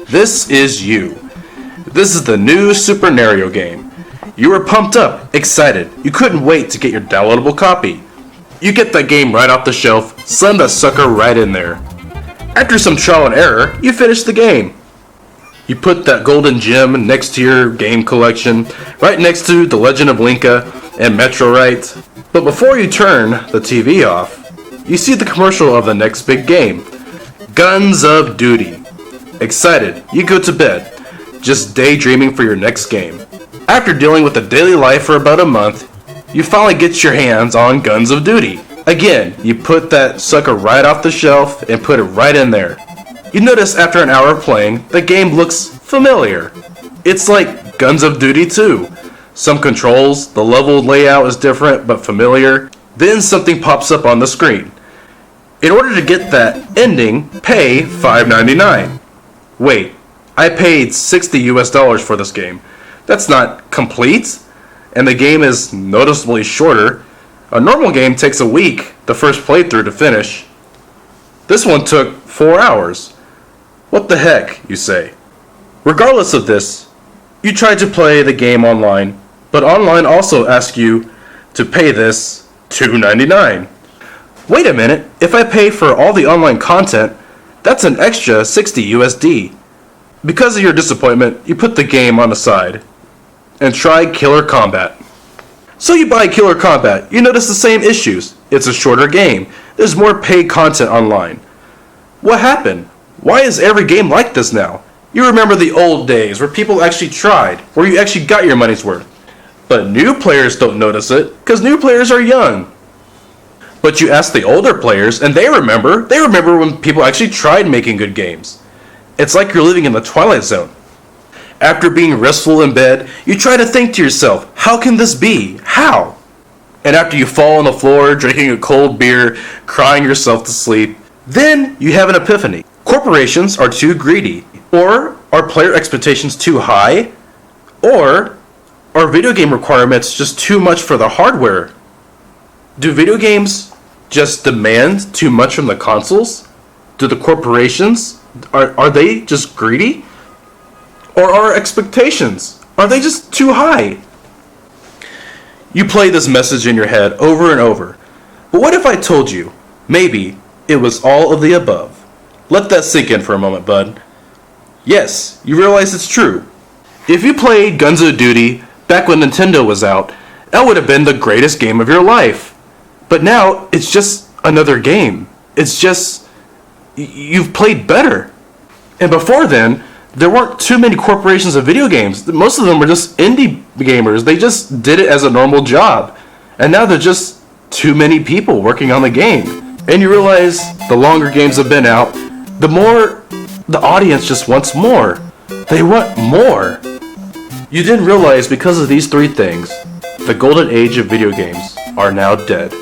This is you. This is the new Super Mario game. You were pumped up, excited. You couldn't wait to get your downloadable copy. You get that game right off the shelf, slam that sucker right in there. After some trial and error, you finish the game. You put that golden gem next to your game collection, right next to The Legend of Linka and Metroid. But before you turn the TV off, you see the commercial of the next big game, Guns of Duty. Excited, you go to bed, just daydreaming for your next game. After dealing with the daily life for about a month, you finally get your hands on Guns of Duty. Again, you put that sucker right off the shelf and put it right in there. You notice after an hour of playing, the game looks familiar. It's like Guns of Duty 2. Some controls, the level layout is different but familiar. Then something pops up on the screen. In order to get that ending, pay $5.99. Wait, I paid $60 for this game. That's not complete, and the game is noticeably shorter. A normal game takes a week, the first playthrough to finish. This one took 4 hours. What the heck, you say? Regardless of this, you tried to play the game online, but online also asks you to pay this $2.99. Wait a minute, if I pay for all the online content, that's an extra 60 USD. Because of your disappointment, you put the game on the side and try Killer Kombat. So you buy Killer Kombat, you notice the same issues. It's a shorter game. There's more paid content online. What happened? Why is every game like this now? You remember the old days where people actually tried, where you actually got your money's worth. But new players don't notice it, because new players are young. But you ask the older players, and they remember when people actually tried making good games. It's like you're living in the Twilight Zone. After being restful in bed, you try to think to yourself, how can this be? How? And after you fall on the floor, drinking a cold beer, crying yourself to sleep, then you have an epiphany. Corporations are too greedy. Or are player expectations too high? Or are video game requirements just too much for the hardware? Do video games just demand too much from the consoles? Do the corporations, are they just greedy? Or are expectations, are they just too high? You play this message in your head over and over. But what if I told you, maybe it was all of the above? Let that sink in for a moment, bud. Yes, you realize it's true. If you played Guns of Duty back when Nintendo was out, that would have been the greatest game of your life. But now, it's just another game. It's just, you've played better. And before then, there weren't too many corporations of video games. Most of them were just indie gamers. They just did it as a normal job. And now they're just too many people working on the game. And you realize the longer games have been out, the more the audience just wants more. They want more. You didn't realize because of these three things, the golden age of video games are now dead.